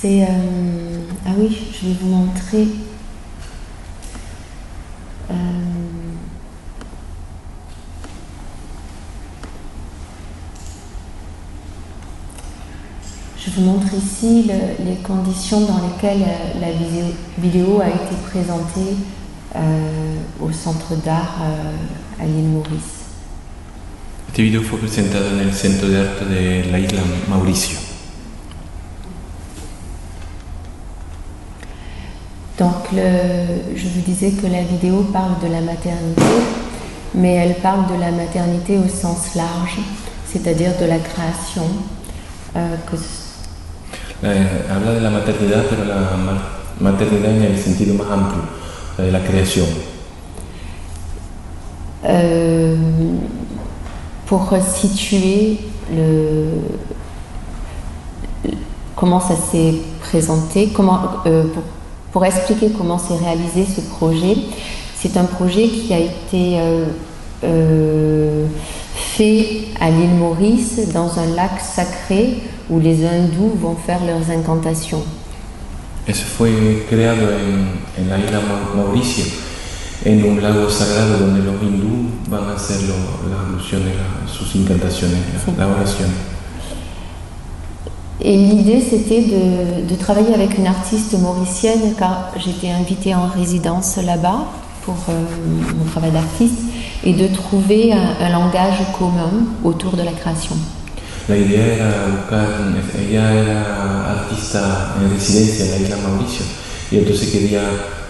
C'est... ah oui, je vais vous montrer. Je vous montre ici les conditions dans lesquelles la vidéo a été présentée au Centre d'Art à l'île Maurice. Este video fue presentado en el Centro de Arte de la isla Mauricio. Donc, je vous disais que la vidéo parle de la maternité, mais elle parle de la maternité au sens large, c'est-à-dire de la création. Habla de la maternidad, pero la maternidad en el sentido más amplio, de la creación. Pour situer comment ça s'est présenté, pour expliquer comment s'est réalisé ce projet. C'est un projet qui a été fait à l'île Maurice, dans un lac sacré où les hindous vont faire leurs incantations. Eso fue creado en la isla Mauricio, en un lago sagrado donde los hindúes van a hacer las abluciones, sus incantaciones, la oración. Et l'idée, c'était de travailler avec une artiste mauricienne, car j'étais invitée en résidence là-bas pour mon travail d'artiste, et de trouver un langage commun autour de la création. La idea era buscar, ella era artista en residencia en la isla Mauricio, y entonces quería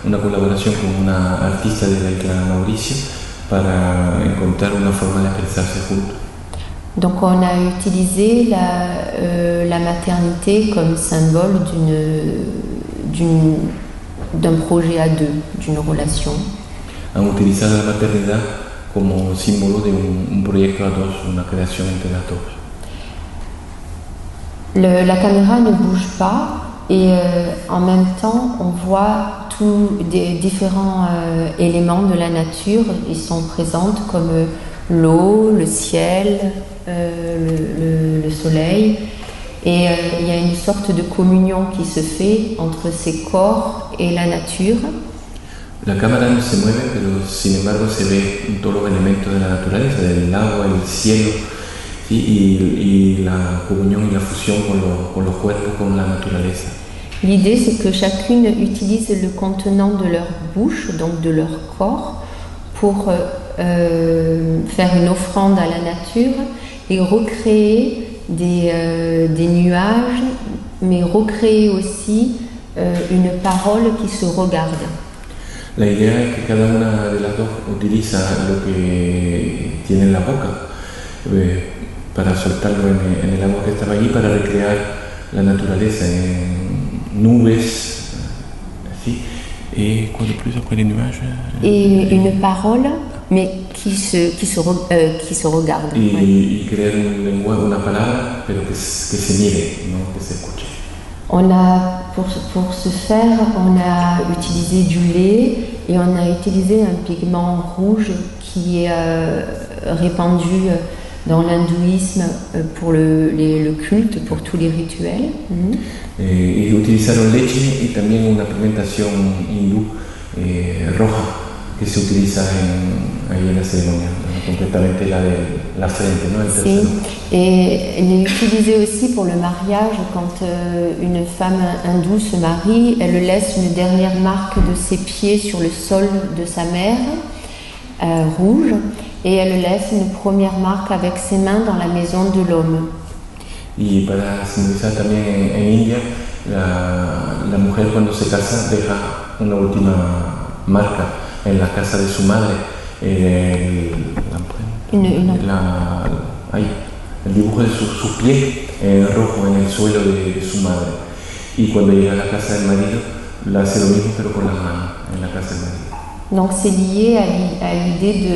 una colaboración con una artista de la isla Mauricio para encontrar una forma de expresarse juntos. Donc on a utilisé la maternité comme symbole d'un projet à deux, d'une relation. Han utilizado la maternidad como símbolo de un proyecto a dos, una creación entre las dos. La caméra ne bouge pas et en même temps on voit tous des différents éléments de la nature. Ils sont présents comme l'eau, le ciel, le soleil, et il y a une sorte de communion qui se fait entre ces corps et la nature. La cámara no se mueve, pero sin embargo se ve todos los elementos de la naturaleza, del agua, el cielo, y la comunión y la fusión con los cuerpos, con la naturaleza. L'idée, c'est que chacune utilise le contenant de leur bouche, donc de leur corps, pour faire une offrande à la nature et recréer des nuages, mais recréer aussi une parole qui se regarde. La idea es que cada una de las dos utiliza lo que tiene en la boca para soltarlo en el agua que estaba allí, para recrear la naturaleza en nubes, así. Et quoi de plus après les nuages? Et une parole, mais qui se regarde. Y crear un lenguaje, una palabra, pero que se mire, no que se escuche. On a, pour ce faire, on a utilisé du lait et on a utilisé un pigment rouge qui est répandu dans l'hindouisme pour le culte, pour tous les rituels. Y utilizaron leche y también una pigmentación hindú roja que se utiliza ahí en la ceremonia, concretamente la de la frente, ¿no? Sí. Et elle est utilisée aussi pour le mariage. Quand une femme hindoue se marie, elle laisse une dernière marque de ses pieds sur le sol de sa mère, rouge, et elle laisse une première marque avec ses mains dans la maison de l'homme. Y para simbolizar también en India, la mujer cuando se casa deja una última marca en la casa de su madre, el dibujo de sus pies rojo en el suelo de su madre. Y cuando llega a la casa del marido, la hace lo mismo pero con las manos en la casa del marido. Donc c'est lié à l'idée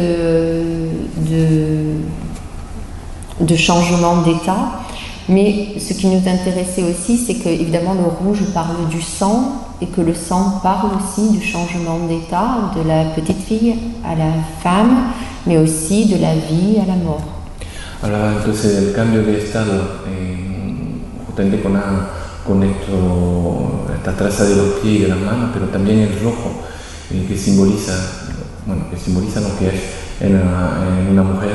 de changement d'état. Mais ce qui nous intéressait aussi, c'est que évidemment le rouge parle du sang et que le sang parle aussi du changement d'état de la petite fille à la femme, mais aussi de la vie à la mort. Hablaba entonces del cambio de estado, justamente con esta traza de los pies y de las manos, pero también el rojo, que simboliza lo que es en una mujer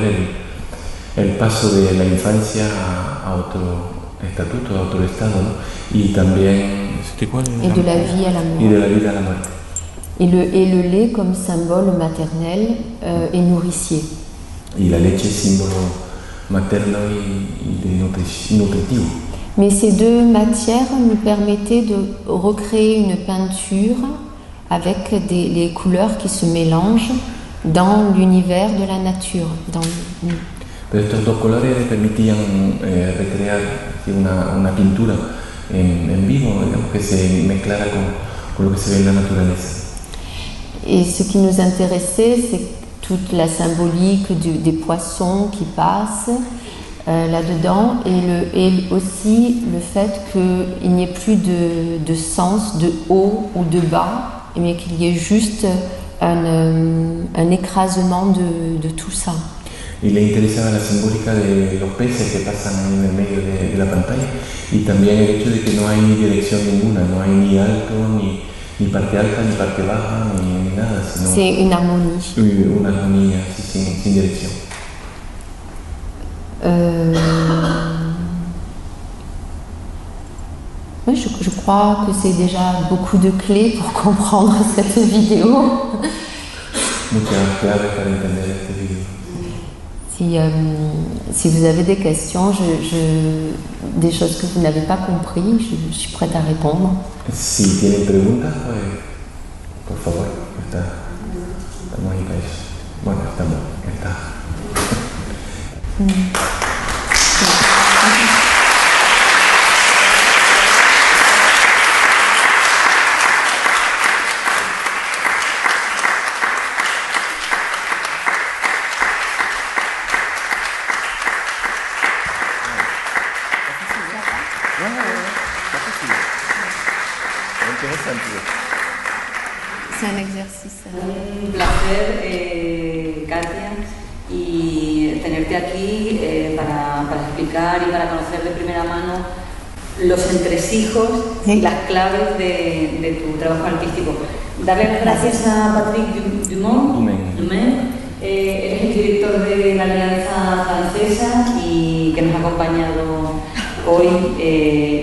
el paso de la infancia a otro estatuto, a otro estado, ¿no? Y también... Et de la vie à la mort. Y de la vida a la muerte. Et le lait comme symbole maternel et nourricier. Y la leche es símbolo materno y de nutritivo. Mais ces deux matières nous permettaient de recréer une peinture avec les couleurs qui se mélangent dans l'univers de la nature. Pero estos dos colores le permitían recrear una pintura en vivo, digamos, que se mezclara con lo que se ve en la naturaleza. Et ce qui nous intéressait, c'est toute la symbolique des poissons qui passent là-dedans et aussi le fait qu'il n'y ait plus de sens de haut ou de bas, mais qu'il y ait juste un écrasement de tout ça. Y le interesaba la simbólica de los peces que pasan en el medio de la pantalla y también el hecho de que no hay dirección ninguna, no hay ni alto, ni parte alta, ni parte baja, ni nada, sino c'est une harmonie. Una armonía sin dirección. Oui, je crois que c'est déjà beaucoup de clés pour comprendre cette vidéo. Muchas claves para entender este video. Si vous avez des questions, des choses que vous n'avez pas compris, je suis prête à répondre. Si tienen preguntas, pues, por favor, estamos ahí para eso. Bueno, está. C'est un exercice. Un placer, Katia, y tenerte aquí para explicar y para conocer de primera mano los entresijos y las claves de tu trabajo artístico. Darle las gracias a Patrick Dumont. Eres el director de la Alianza Francesa y que nos ha acompañado hoy,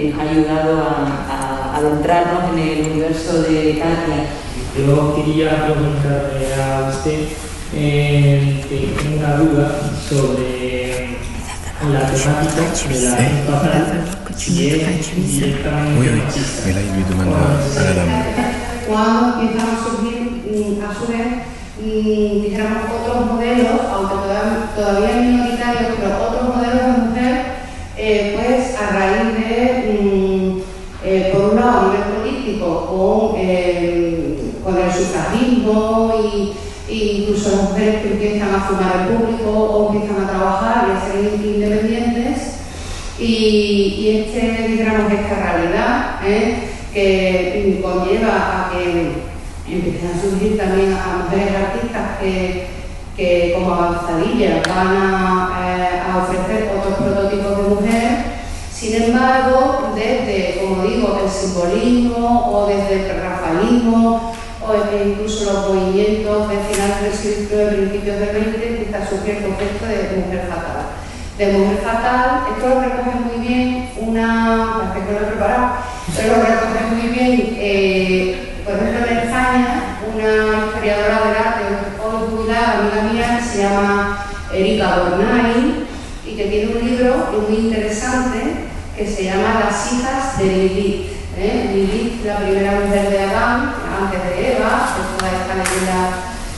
nos ha ayudado a adentrarnos en el universo de Katia. Yo quería preguntarle a usted, tengo una duda sobre la temática de la empatía, si es directamente machista. Cuando empiezan a surgir, a su vez, dijéramos otros modelos, aunque todavía minoritarios, pero otros modelos de mujer, pues a raíz de, por un lado, a nivel político, con el sufragismo y incluso las mujeres que empiezan a fumar en público o empiezan a trabajar y a ser independientes, y esta realidad que conlleva a que empiecen a surgir también a mujeres artistas que como avanzadillas van a ofrecer otros prototipos de mujer. Sin embargo, desde, como digo, el simbolismo o desde el rafaelismo o incluso los movimientos de finales del siglo de principios del XX, empieza a surgir el concepto de mujer fatal. De mujer fatal, esto lo recoge muy bien parece que lo he preparado, pero lo recoge muy bien, por ejemplo en España, una historiadora del arte, hoy jubilada, amiga mía, que se llama Erika Bornay, y que tiene un libro muy interesante que se llama Las hijas de Lilith. Lilith, la primera mujer de Adán, antes de Eva, toda esta leyenda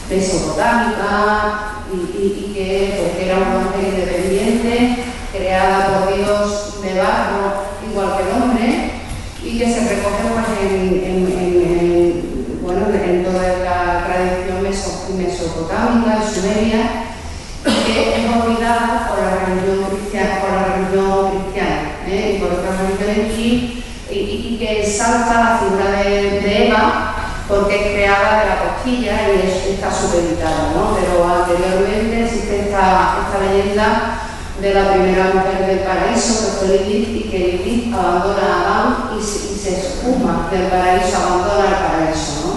mesopotámica, y que era una mujer independiente, creada por Dios de barro, igual que el hombre, y que se recoge en toda la tradición mesopotámica y sumeria, que es olvidada por la religión cristiana, y por otras religiones, y que exalta la figura de Eva, porque es creada de la costilla y está supeditada, ¿no? Pero anteriormente existe esta leyenda de la primera mujer del paraíso, que fue Lilith, y que Lilith abandona a Adán y se esfuma del paraíso, abandona el paraíso, ¿no?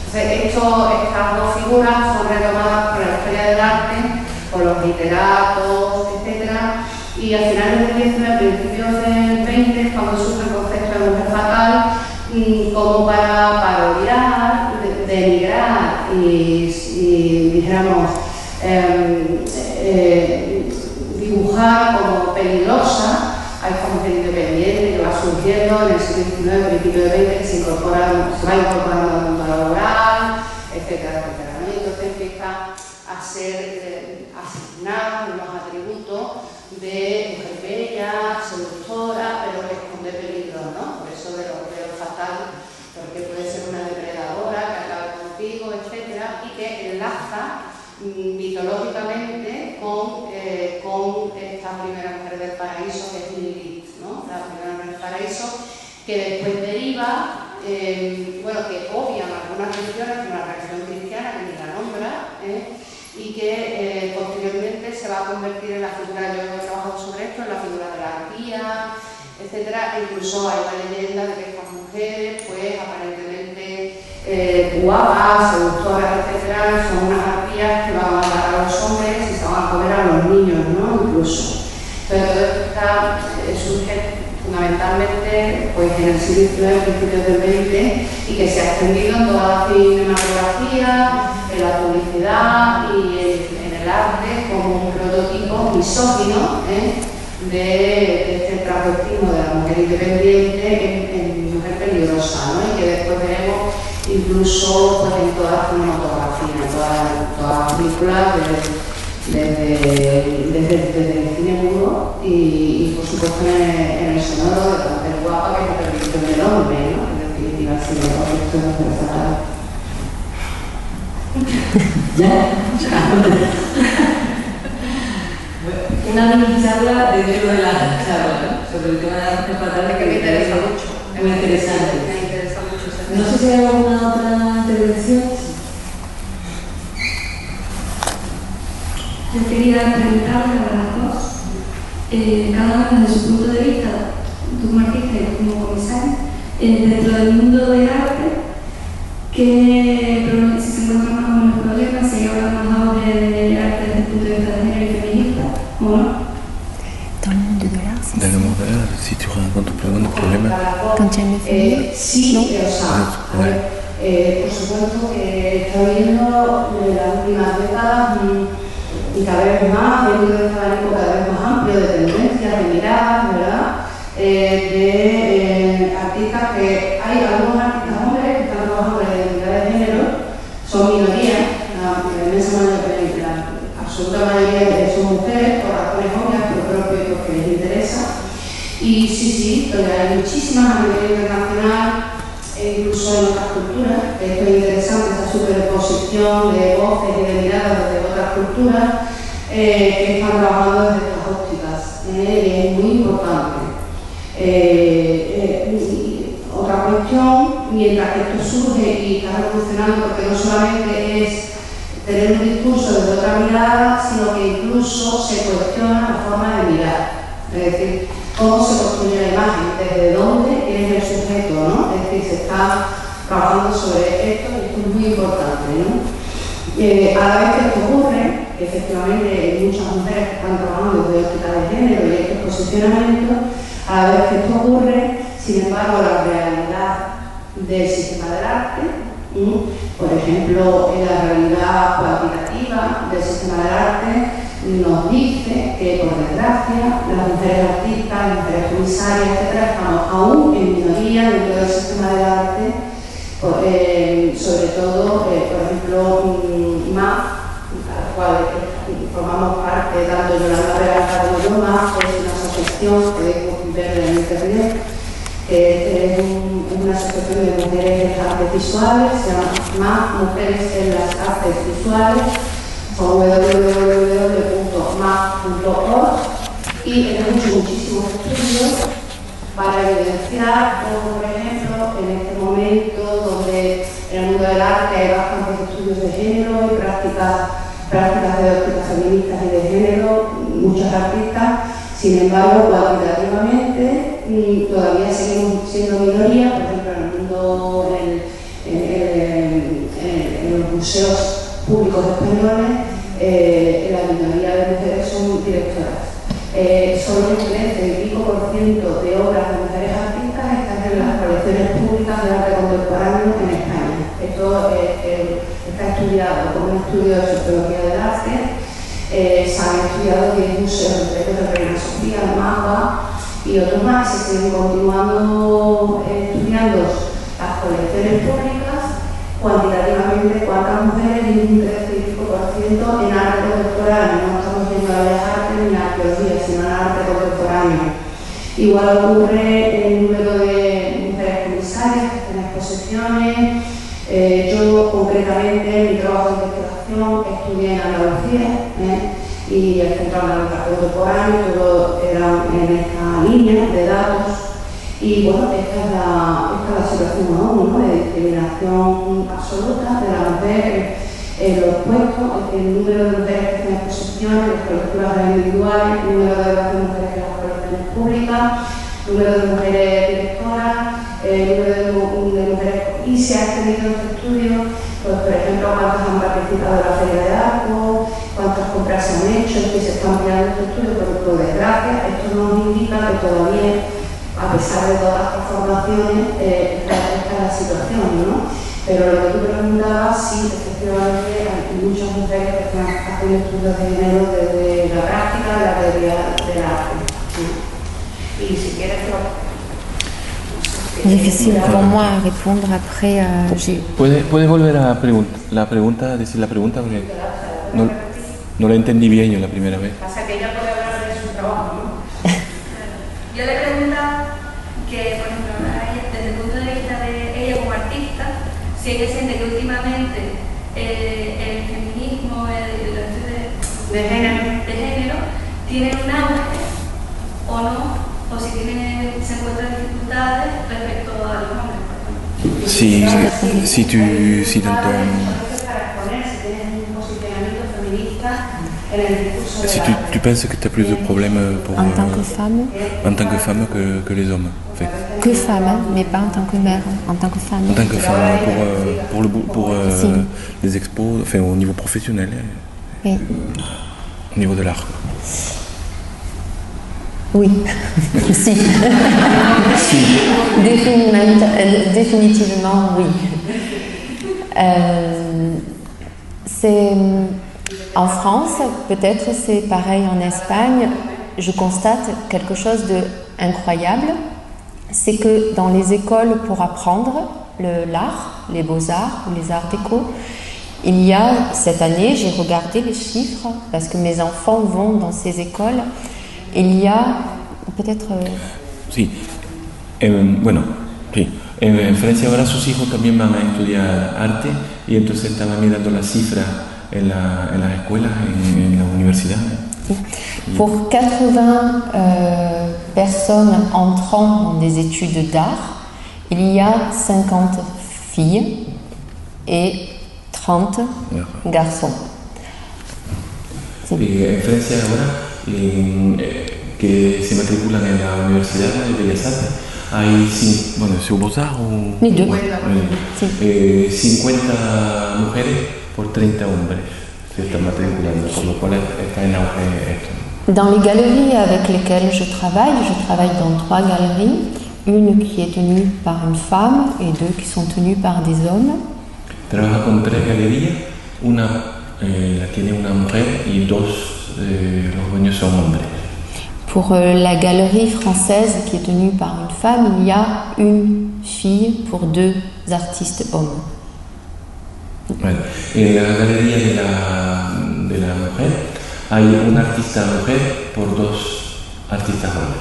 Entonces, estas dos figuras son retomadas por la historia del arte, por los literatos, etc. Y a finales del 19, principios del 20, es cuando surge el concepto de mujer fatal, como para parodiar, denigrar y dijéramos, dibujar como peligrosa a esta mujer independiente que va surgiendo en el siglo XIX, principio del XX, que se va incorporando al mundo laboral, etcétera, etcétera, ¿no? Y entonces empieza a ser asignada unos atributos de mujer bella, seductora, pero que esconde peligro, ¿no? Por eso de lo fatal, porque puede ser una depredadora que acabe contigo, etcétera, y que enlaza mitológicamente con esta primera mujer del paraíso, que es Lilith, ¿no? La primera mujer del paraíso, que después deriva, que obvian algunas religiones, como la religión cristiana, que ni la nombra, y que posteriormente se va a convertir en la figura, yo he trabajado sobre esto, en la figura de la arpía, etcétera. Incluso hay la leyenda de que estas mujeres, pues aparentemente guapas, seductoras, etcétera, son unas arpías que van a matar a los hombres y se van a comer a los niños, ¿no? Incluso. Pero todo esto surge fundamentalmente pues, en el siglo XIX, principios del XX, y que se ha extendido en toda la cinematografía, en la publicidad y en el arte como un prototipo misógino de este transvestismo de la mujer independiente en mujer peligrosa, ¿no? Y que después veremos incluso pues, en toda la cinematografía, en todas las películas, desde el cine mudo y por supuesto en el sonoro de la mujer guapa, que es la perversión del hombre, ¿no? En definitiva, sí, esto no es fatal. ¿Ya? Una mini charla dentro de la charla, ¿no? Sobre el tema de la mujer fatal, que me interesa mucho. Muy interesante. Me interesa mucho. No sé si hay alguna otra intervención. Yo quería preguntarle a las dos, cada una desde su punto de vista, tú como artista y como comisario, dentro del mundo del arte, si se encuentran más o menos problemas, si hablan más ahora de arte desde el punto de vista de género y feminista, ¿o no? Dans le monde de l'art, c'est ça. Si tu rencontres un problème. Quand tu aimes le sí, o sea, por supuesto que está viendo en las últimas décadas y cada vez más, dentro de este abanico cada vez más amplio de tendencias, de miradas, ¿verdad? De artistas que hay algunos artistas hombres que están trabajando en la identidad de género, son minorías, la inmensa mayoría, la absoluta mayoría son mujeres por razones obvias, pero propio y porque les interesa. Y sí, donde hay muchísimas a nivel internacional, incluso en otras culturas, esto es interesante, esa superposición de voces y de miradas desde otras culturas que están trabajando desde estas ópticas, es muy importante. Otra cuestión, mientras que esto surge y está revolucionando, porque no solamente es tener un discurso desde otra mirada, sino que incluso se cuestiona la forma de mirar, es decir, cómo se construye la imagen, desde dónde es el sujeto, ¿no? Es decir, se está trabajando sobre esto y esto es muy importante, ¿no? A la vez que esto ocurre, efectivamente hay muchas mujeres que están trabajando desde óptica de género y estos posicionamientos, a la vez que esto ocurre, sin embargo, la realidad del sistema del arte, por ejemplo, en la realidad cuantitativa del sistema del arte, nos dice que, por desgracia, las mujeres artistas, las mujeres comisarias, etc., estamos aún en minoría dentro del sistema del arte, sobre todo, por ejemplo, MAF, a la cual formamos parte, tanto Yolanda Peralta como yo. MAF es una asociación que podemos ver en internet, que es una asociación de mujeres en artes visuales, se llama MAF, Mujeres en las Artes Visuales, con www.maf.org, y hemos hecho muchísimos estudios para evidenciar cómo, por ejemplo, en este momento donde en el mundo del arte hay bastantes estudios de género y prácticas prácticas de óptica feministas y de género, muchos artistas. Sin embargo, cuantitativamente todavía seguimos siendo minoría. Por ejemplo, en el mundo, en los museos públicos españoles, la minoría de mujeres son directoras. Solo el 13% de obras de mujeres artistas están en las colecciones públicas de arte contemporáneo en España. Esto está estudiado como un estudio de sociología del arte. Se han estudiado 10 museos de la Reina Sofía, el MAPA y otros más. Se siguen continuando estudiando las colecciones públicas, cuantitativamente cuántas mujeres y un 13% en arte contemporáneo. No estamos viendo a Bellas Artes ni a arqueología, sino en arte contemporáneo. Igual ocurre el número de mujeres comisarias que están en exposiciones. Yo concretamente en mi trabajo de investigación estudié en Andalucía y el Centro Andaluz Contemporáneo, todo era en esta línea de datos. Y bueno, esta es la situación aún, ¿no? De discriminación absoluta de la mujer en los puestos, el número de mujeres que están en exposiciones, las colecturas individuales, el número de mujeres en las colecciones públicas, el número de mujeres directoras, el número de mujeres. Y se ha extendido este estudio, pues, por ejemplo, cuántas han participado en la Feria de Arco, cuántas compras se han hecho, que se está ampliando este estudio, pero por desgracia esto nos indica que todavía, a pesar de todas las transformaciones, está la situación, ¿no? Pero lo que tú preguntabas, sí, efectivamente, hay muchas mujeres que están haciendo estudios de género desde la práctica de la teoría del arte, ¿no? Y si quieres, Difficile pour moi à répondre après. ¿Puedes volver a decir la pregunta? Porque no la entendí bien yo la primera vez. Pasa que ella puede hablar de su trabajo, ¿no? Yo le preguntaba que, por ejemplo, desde el punto de vista de ella como artista, si ella siente que últimamente el feminismo, de género, tiene un auge o no, o si se encuentran dificultades respecto a los hombres, por ejemplo. Si dans ton... Si tu penses que tu as plus de problèmes pour, en tant que femme que les hommes, en fait. Que femme, mais pas en tant que mère, en tant que femme. En tant que femme, pour les expos, enfin au niveau professionnel, oui. Au niveau de l'art. Oui, si. Définitivement, oui. C'est... En France, peut-être c'est pareil en Espagne, je constate quelque chose d'incroyable, c'est que dans les écoles pour apprendre l'art, les beaux-arts ou les arts déco, il y a, cette année, j'ai regardé les chiffres, parce que mes enfants vont dans ces écoles, il y a peut-être... Sí, bueno, sí. En Francia ahora sus hijos también van a estudiar arte y entonces estaban mirando las cifras en las escuelas, en las universidades. Pour 80 personnes entrant dans des études d'art, il y a 50 filles et 30 garçons. En Francia ahora, que se matriculan en la Universidad de Bellas Artes, hay, bueno, ¿es Beaux-Arts o...? Les deux. Ouais, 50 mujeres por 30 hombres se están matriculando, por lo cual está en auge esto. Dans les galeries avec lesquelles je travaille dans 3 galeries, une qui est tenue par une femme et 2 qui sont tenues par des hommes. Trabaja con 3 galerías, una la tiene una mujer y 2 los dueños son hombres. Pour la galerie française qui est tenue par une femme, il y a une fille pour 2 artistes hommes. Bueno, en la galería de la mujer hay una artista mujer por 2 artistas hombres.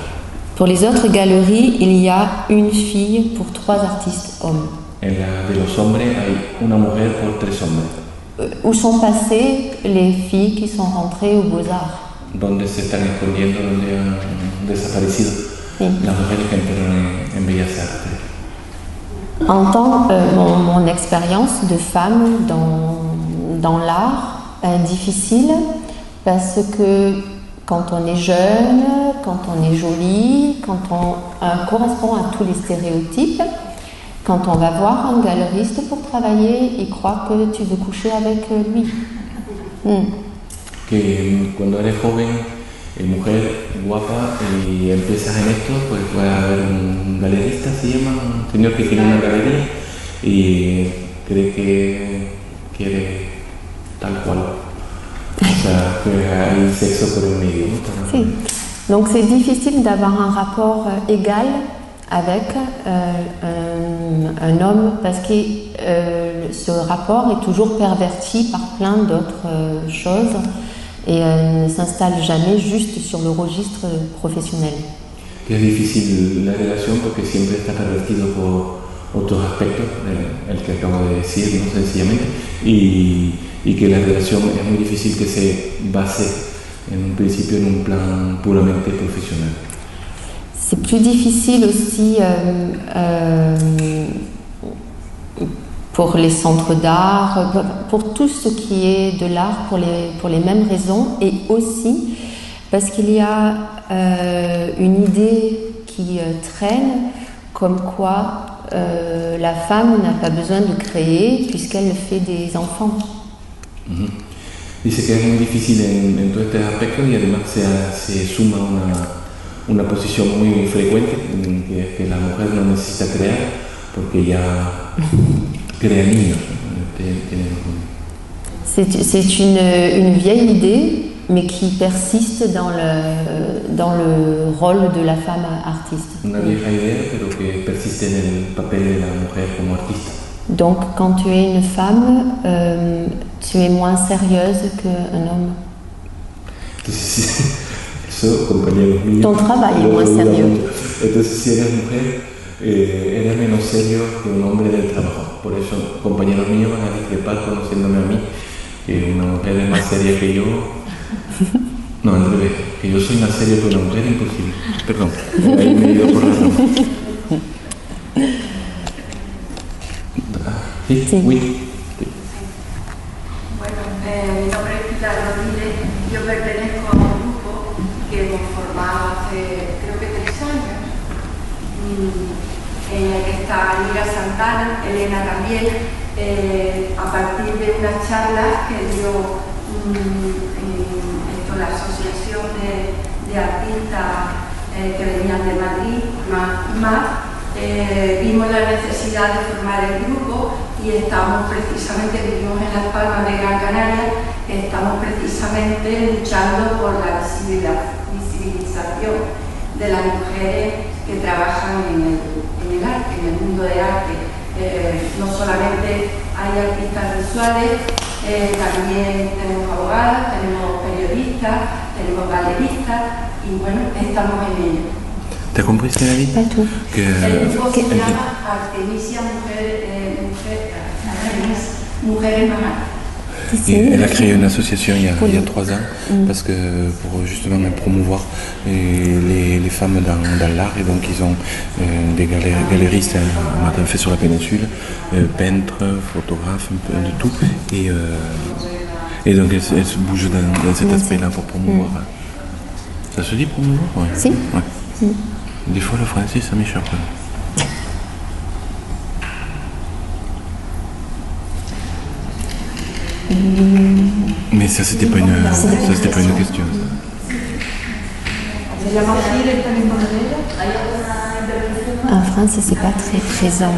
Pour les autres galeries, il y a une fille pour 3 artistes hommes. En la de los hombres hay una mujer por 3 hombres. Où sont passées les filles qui sont rentrées aux Beaux-Arts? Donde se están escondiendo, donde han desaparecido las mujeres que entraron en Bellas Artes. En tant mon expérience de femme dans l'art, difficile parce que quand on est jeune, quand on est jolie, quand on correspond à tous les stéréotypes, quand on va voir un galeriste pour travailler, il croit que tu veux coucher avec lui. Que cuando eres joven, mujer guapa y empiezas en esto, pues puede haber un galerista, se llama, un señor que tiene una galería y cree que quiere tal cual. O sea, que hay sexo por el medio, ¿no? Sí. Donc c'est difficile d'avoir un rapport égal avec un homme parce que ce rapport est toujours perverti par plein d'autres choses et ne s'installe jamais juste sur le registre professionnel. Es difícil la relación porque siempre está pervertido por otros aspectos, el que acabo de decir, ¿no? Sencillamente, y que la relación es muy difícil que se base en un principio en un plan puramente professionnel. C'est plus difficile aussi pour les centres d'art, pour tout ce qui est de l'art pour les mêmes raisons et aussi parce qu'il y a une idée qui traîne comme quoi la femme n'a pas besoin de créer puisqu'elle fait des enfants. Dice que es muy difícil en todo este aspecto y además se suma una posición muy frecuente que es que la mujer no necesita crear porque ya crea niños. C'est une vieille idée mais qui persiste dans le rôle de la femme artiste. Una vieja idea pero que persiste en el papel de la mujer como artista. Donc, quand tu es une femme, tu es moins sérieuse qu'un homme. Eso, compañeros míos. Ton travail est moins sérieux. Entonces, si eres mujer, eres menos serio que un hombre del trabajo. Por eso, compañeros míos van a discrepar conociéndome a mí, que una mujer es más seria que yo. No, al revés, que yo soy más serio que una mujer, imposible. Perdón, ahí me he ido por la rama. Sí, sí. Oui. Bueno, mi nombre es Pilar Rodríguez, yo pertenezco a un grupo que hemos formado hace creo que 3 años, en el que está Lira Santana, Elena también, a partir de unas charlas que dio la Asociación de Artistas que venían de Madrid, más. Vimos la necesidad de formar el grupo y estamos precisamente, vivimos en Las Palmas de Gran Canaria, estamos precisamente luchando por la visibilización de las mujeres que trabajan en el arte, en el mundo del arte. No solamente hay artistas visuales, también tenemos abogadas, tenemos periodistas, tenemos galeristas y bueno, estamos en ello. ¿Te has compris ce qu'elle a dit? Pas tout. El grupo se llama Artemisia Mujeres Más Artes. Et elle a créé une association il y a 3 ans parce que pour justement promouvoir les femmes dans l'art et donc ils ont des galéristes, on a fait sur la péninsule, peintres, photographes, un peu de tout et donc elle se bouge dans cet aspect-là pour promouvoir. Ça se dit promouvoir? Ouais. Si. Ouais. Des fois le français ça m'échappe. Mais ça c'était pas une question. En France, c'est pas très présent.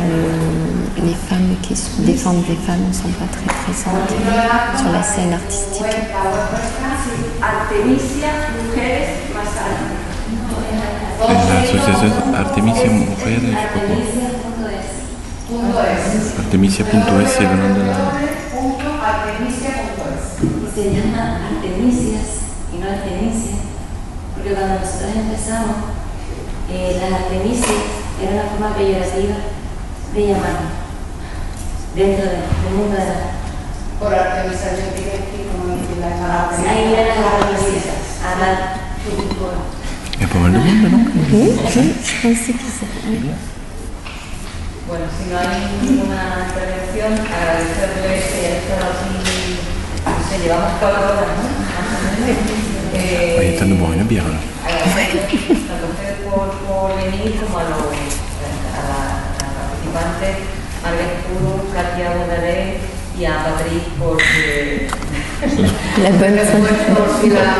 Les femmes qui défendent des femmes ne sont pas très présentes sur la scène artistique. L'association Artemisia Mujeres, je sais pas quoi. Artemisia.es, c'est le nom de la... Se llama Artemisias y no Artemisia, porque cuando nosotros empezamos, las Artemisias era una forma peyorativa de llamarnos dentro del mundo de la... Por Artemisia como en la palabra. Ahí eran las Artemisias, a dar su cultura. Il y a pas mal de monde, non? Oui, je pensais que c'était... Bueno, si no hay ninguna intervención, agradecerle que haya estado aquí sé, llevamos 4 horas, ¿no? Ahí están un poco bien, ¿no? Tanto a ustedes por venir como a las participantes, Margaret Puro, Katia Bondaré y a Patrick por La bonne la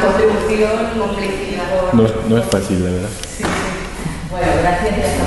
contribución, complicidad. No es fácil, la verdad. Sí, sí. Bueno, gracias y hasta